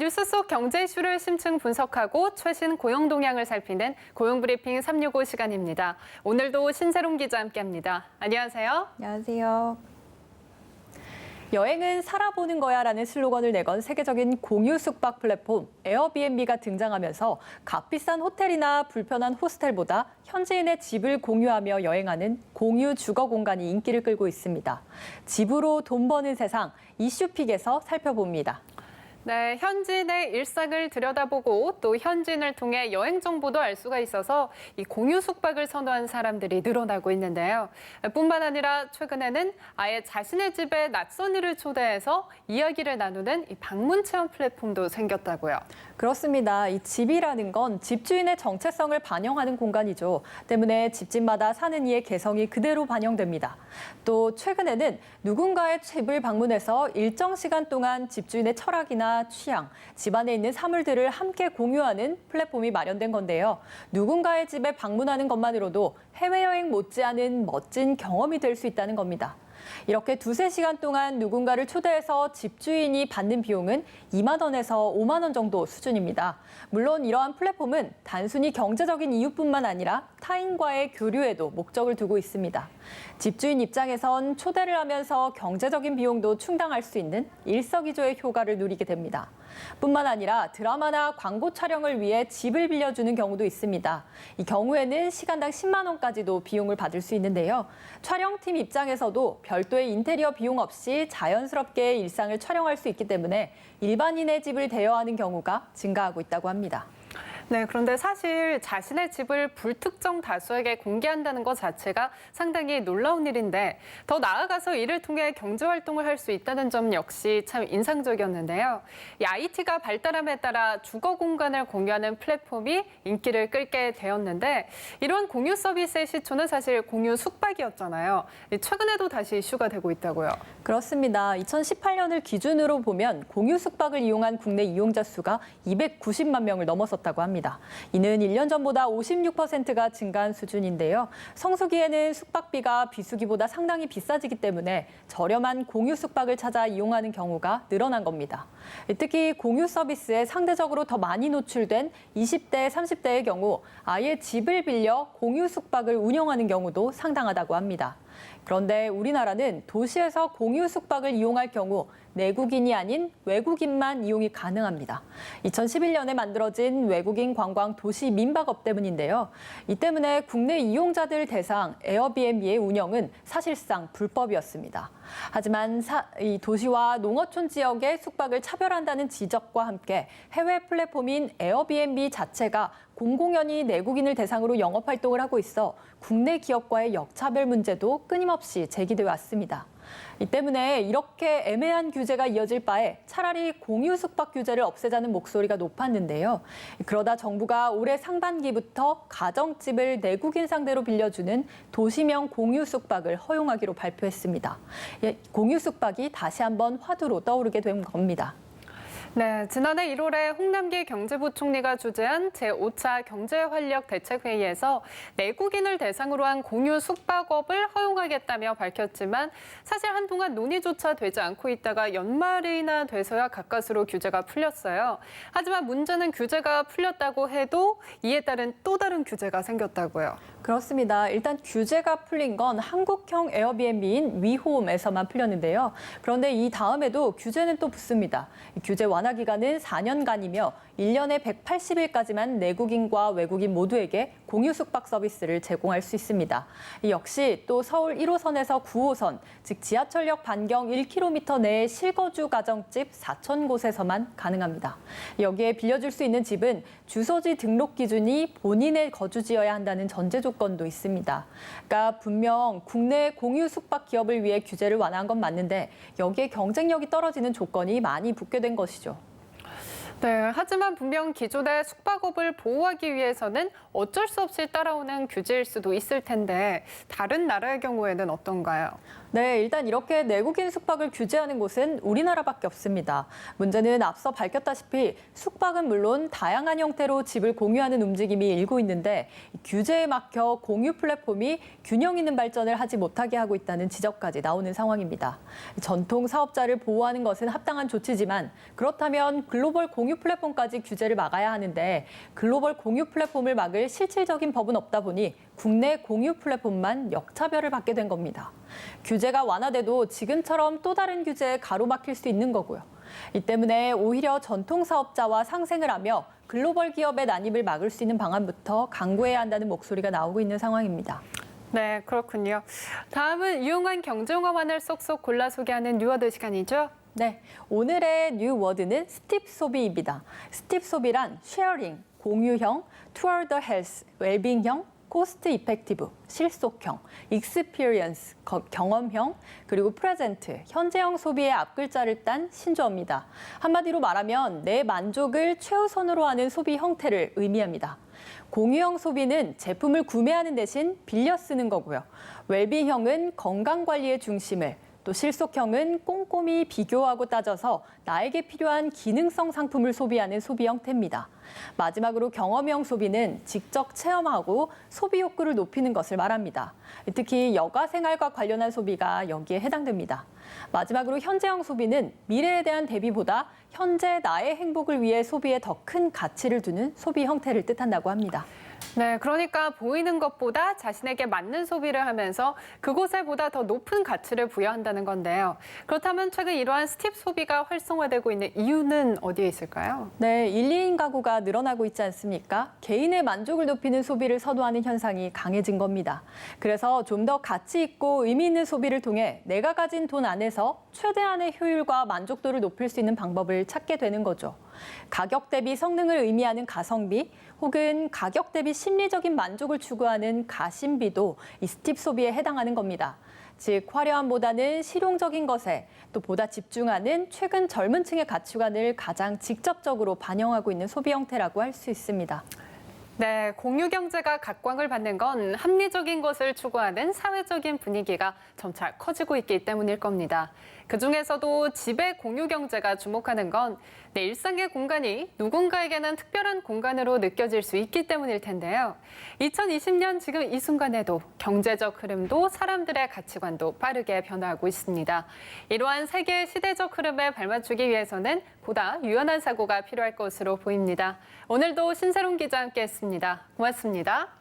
뉴스 속 경제 이슈를 심층 분석하고 최신 고용 동향을 살피는 고용브리핑 365 시간입니다. 오늘도 신세롬 기자 함께합니다. 안녕하세요. 안녕하세요. 여행은 살아보는 거야라는 슬로건을 내건 세계적인 공유 숙박 플랫폼 에어비앤비가 등장하면서 값비싼 호텔이나 불편한 호스텔보다 현지인의 집을 공유하며 여행하는 공유 주거 공간이 인기를 끌고 있습니다. 집으로 돈 버는 세상 이슈픽에서 살펴봅니다. 네, 현지인의 일상을 들여다보고 또 현지인을 통해 여행 정보도 알 수가 있어서 이 공유 숙박을 선호한 사람들이 늘어나고 있는데요. 뿐만 아니라 최근에는 아예 자신의 집에 낯선 이를 초대해서 이야기를 나누는 이 방문 체험 플랫폼도 생겼다고요. 그렇습니다. 이 집이라는 건 집주인의 정체성을 반영하는 공간이죠. 때문에 집집마다 사는 이의 개성이 그대로 반영됩니다. 또 최근에는 누군가의 집을 방문해서 일정 시간 동안 집주인의 철학이나 취향, 집안에 있는 사물들을 함께 공유하는 플랫폼이 마련된 건데요. 누군가의 집에 방문하는 것만으로도 해외여행 못지않은 멋진 경험이 될 수 있다는 겁니다. 이렇게 두세 시간 동안 누군가를 초대해서 집주인이 받는 비용은 2만 원에서 5만 원 정도 수준입니다. 물론 이러한 플랫폼은 단순히 경제적인 이유뿐만 아니라 타인과의 교류에도 목적을 두고 있습니다. 집주인 입장에선 초대를 하면서 경제적인 비용도 충당할 수 있는 일석이조의 효과를 누리게 됩니다. 뿐만 아니라 드라마나 광고 촬영을 위해 집을 빌려주는 경우도 있습니다. 이 경우에는 시간당 10만 원까지도 비용을 받을 수 있는데요. 촬영팀 입장에서도 별도의 인테리어 비용 없이 자연스럽게 일상을 촬영할 수 있기 때문에 일반인의 집을 대여하는 경우가 증가하고 있다고 합니다. 네, 그런데 사실 자신의 집을 불특정 다수에게 공개한다는 것 자체가 상당히 놀라운 일인데 더 나아가서 이를 통해 경제활동을 할 수 있다는 점 역시 참 인상적이었는데요. 이 IT가 발달함에 따라 주거 공간을 공유하는 플랫폼이 인기를 끌게 되었는데 이런 공유 서비스의 시초는 사실 공유 숙박이었잖아요. 최근에도 다시 이슈가 되고 있다고요. 그렇습니다. 2018년을 기준으로 보면 공유 숙박을 이용한 국내 이용자 수가 290만 명을 넘어섰다고 합니다. 이는 1년 전보다 56%가 증가한 수준인데요. 성수기에는 숙박비가 비수기보다 상당히 비싸지기 때문에 저렴한 공유 숙박을 찾아 이용하는 경우가 늘어난 겁니다. 특히 공유 서비스에 상대적으로 더 많이 노출된 20대, 30대의 경우 아예 집을 빌려 공유 숙박을 운영하는 경우도 상당하다고 합니다. 그런데 우리나라는 도시에서 공유 숙박을 이용할 경우 내국인이 아닌 외국인만 이용이 가능합니다. 2011년에 만들어진 외국인 관광 도시 민박업 때문인데요. 이 때문에 국내 이용자들 대상 에어비앤비의 운영은 사실상 불법이었습니다. 하지만 이 도시와 농어촌 지역의 숙박을 차별한다는 지적과 함께 해외 플랫폼인 에어비앤비 자체가 공공연히 내국인을 대상으로 영업 활동을 하고 있어 국내 기업과의 역차별 문제도 끊임없이 제기돼 왔습니다. 이 때문에 이렇게 애매한 규제가 이어질 바에 차라리 공유 숙박 규제를 없애자는 목소리가 높았는데요. 그러다 정부가 올해 상반기부터 가정집을 내국인 상대로 빌려주는 도시명 공유 숙박을 허용하기로 발표했습니다. 공유 숙박이 다시 한번 화두로 떠오르게 된 겁니다. 네, 지난해 1월에 홍남기 경제부총리가 주재한 제5차 경제활력대책회의에서 내국인을 대상으로 한 공유 숙박업을 허용하겠다며 밝혔지만 사실 한동안 논의조차 되지 않고 있다가 연말이나 돼서야 가까스로 규제가 풀렸어요. 하지만 문제는 규제가 풀렸다고 해도 이에 따른 또 다른 규제가 생겼다고요. 그렇습니다. 일단 규제가 풀린 건 한국형 에어비앤비인 위홈에서만 풀렸는데요. 그런데 이 다음에도 규제는 또 붙습니다. 규제 완화 기간은 4년간이며 1년에 180일까지만 내국인과 외국인 모두에게 공유 숙박 서비스를 제공할 수 있습니다. 역시 또 서울 1호선에서 9호선, 즉 지하철역 반경 1km 내의 실거주 가정집 4,000곳에서만 가능합니다. 여기에 빌려줄 수 있는 집은 주소지 등록 기준이 본인의 거주지여야 한다는 전제 조건도 있습니다. 그러니까 분명 국내 공유 숙박 기업을 위해 규제를 완화한 건 맞는데 여기에 경쟁력이 떨어지는 조건이 많이 붙게 된 것이죠. 네, 하지만 분명 기존의 숙박업을 보호하기 위해서는 어쩔 수 없이 따라오는 규제일 수도 있을 텐데 다른 나라의 경우에는 어떤가요? 네, 일단 이렇게 내국인 숙박을 규제하는 곳은 우리나라밖에 없습니다. 문제는 앞서 밝혔다시피 숙박은 물론 다양한 형태로 집을 공유하는 움직임이 일고 있는데 규제에 막혀 공유 플랫폼이 균형 있는 발전을 하지 못하게 하고 있다는 지적까지 나오는 상황입니다. 전통 사업자를 보호하는 것은 합당한 조치지만 그렇다면 글로벌 공유 공유 플랫폼까지 규제를 막아야 하는데 글로벌 공유 플랫폼을 막을 실질적인 법은 없다 보니 국내 공유 플랫폼만 역차별을 받게 된 겁니다. 규제가 완화돼도 지금처럼 또 다른 규제에 가로막힐 수 있는 거고요. 이 때문에 오히려 전통 사업자와 상생을 하며 글로벌 기업의 난입을 막을 수 있는 방안부터 강구해야 한다는 목소리가 나오고 있는 상황입니다. 네, 그렇군요. 다음은 유용한 경제용어만을 쏙쏙 골라 소개하는 뉴워드 시간이죠. 네, 오늘의 뉴워드는 스팁소비입니다. 스팁소비란 쉐어링, 공유형, 투어드 더 헬스, 웰빙형, 코스트 이펙티브, 실속형, 익스피리언스, 경험형, 그리고 프레젠트, 현재형 소비의 앞글자를 딴 신조어입니다. 한마디로 말하면 내 만족을 최우선으로 하는 소비 형태를 의미합니다. 공유형 소비는 제품을 구매하는 대신 빌려 쓰는 거고요. 웰빙형은 건강관리의 중심을, 또 실속형은 꼼꼼히 비교하고 따져서 나에게 필요한 기능성 상품을 소비하는 소비 형태입니다. 마지막으로 경험형 소비는 직접 체험하고 소비 욕구를 높이는 것을 말합니다. 특히 여가 생활과 관련한 소비가 여기에 해당됩니다. 마지막으로 현재형 소비는 미래에 대한 대비보다 현재 나의 행복을 위해 소비에 더 큰 가치를 두는 소비 형태를 뜻한다고 합니다. 네, 그러니까 보이는 것보다 자신에게 맞는 소비를 하면서 그곳에 보다 더 높은 가치를 부여한다는 건데요. 그렇다면 최근 이러한 스팁 소비가 활성화되고 있는 이유는 어디에 있을까요? 네, 1, 2인 가구가 늘어나고 있지 않습니까? 개인의 만족을 높이는 소비를 선호하는 현상이 강해진 겁니다. 그래서 좀 더 가치 있고 의미 있는 소비를 통해 내가 가진 돈 안에서 최대한의 효율과 만족도를 높일 수 있는 방법을 찾게 되는 거죠. 가격 대비 성능을 의미하는 가성비, 혹은 가격 대비 심리적인 만족을 추구하는 가심비도 이 스팁 소비에 해당하는 겁니다. 즉, 화려함보다는 실용적인 것에 또 보다 집중하는 최근 젊은 층의 가치관을 가장 직접적으로 반영하고 있는 소비 형태라고 할 수 있습니다. 네, 공유 경제가 각광을 받는 건 합리적인 것을 추구하는 사회적인 분위기가 점차 커지고 있기 때문일 겁니다. 그중에서도 집의 공유 경제가 주목하는 건 내 일상의 공간이 누군가에게는 특별한 공간으로 느껴질 수 있기 때문일 텐데요. 2020년 지금 이 순간에도 경제적 흐름도 사람들의 가치관도 빠르게 변화하고 있습니다. 이러한 세계의 시대적 흐름에 발맞추기 위해서는 보다 유연한 사고가 필요할 것으로 보입니다. 오늘도 신세롬 기자와 함께했습니다. 고맙습니다.